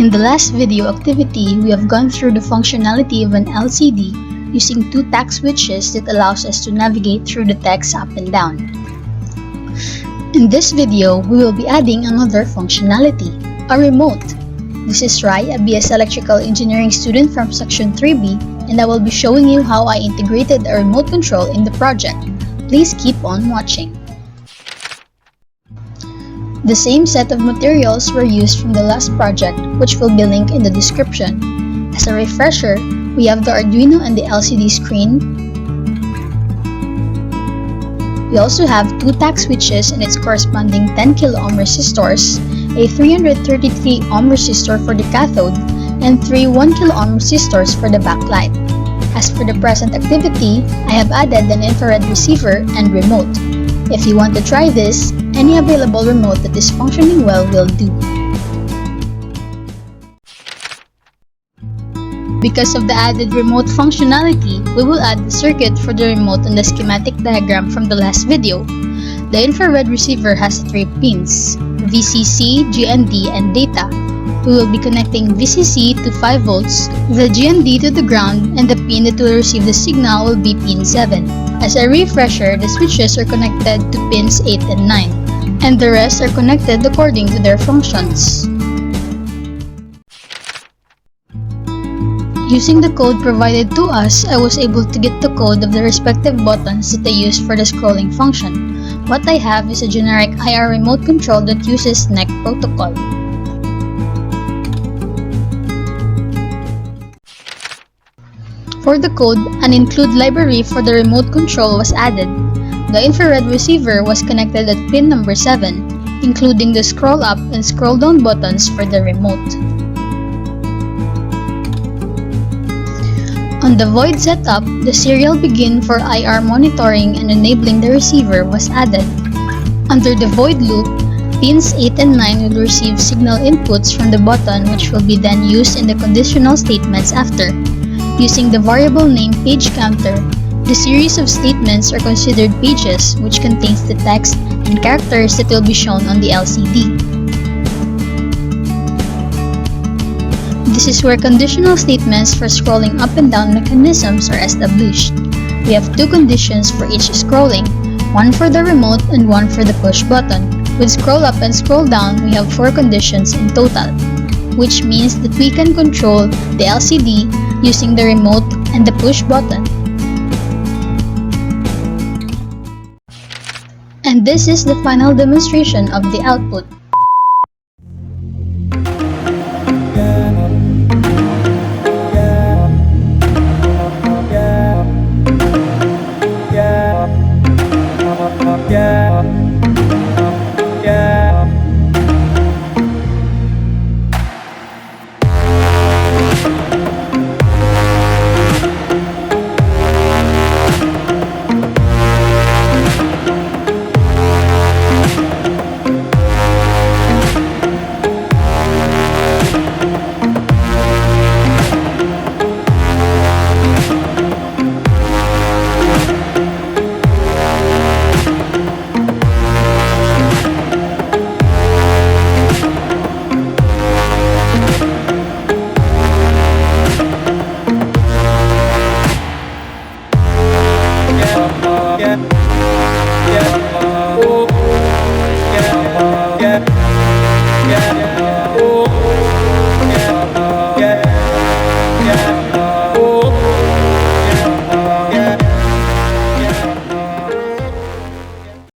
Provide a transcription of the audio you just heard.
In the last video activity, we have gone through the functionality of an LCD using two tact switches that allows us to navigate through the text up and down. In this video, we will be adding another functionality, a remote. This is Rai, a BS Electrical Engineering student from Section 3B, and I will be showing you how I integrated a remote control in the project. Please keep on watching. The same set of materials were used from the last project, which will be linked in the description. As a refresher, we have the Arduino and the LCD screen. We also have two tact switches and its corresponding 10 kΩ resistors, a 333 ohm resistor for the cathode, and three 1 kΩ resistors for the backlight. As for the present activity, I have added an infrared receiver and remote. If you want to try this, any available remote that is functioning well will do. Because of the added remote functionality, we will add the circuit for the remote on the schematic diagram from the last video. The infrared receiver has 3 pins, VCC, GND, and data. We will be connecting VCC to 5 volts, the GND to the ground, and the pin that will receive the signal will be pin 7. As a refresher, the switches are connected to pins 8 and 9, and the rest are connected according to their functions. Using the code provided to us, I was able to get the code of the respective buttons that I use for the scrolling function. What I have is a generic IR remote control that uses NEC protocol. For the code, an include library for the remote control was added. The infrared receiver was connected at pin number 7, including the scroll up and scroll down buttons for the remote. On the void setup, the serial begin for IR monitoring and enabling the receiver was added. Under the void loop, pins 8 and 9 will receive signal inputs from the button, which will be then used in the conditional statements after. Using the variable name page counter, the series of statements are considered pages, which contains the text and characters that will be shown on the LCD. This is where conditional statements for scrolling up and down mechanisms are established. We have 2 conditions for each scrolling, one for the remote and one for the push button. With scroll up and scroll down, we have 4 conditions in total, which means that we can control the LCD using the remote and the push button. And this is the final demonstration of the output.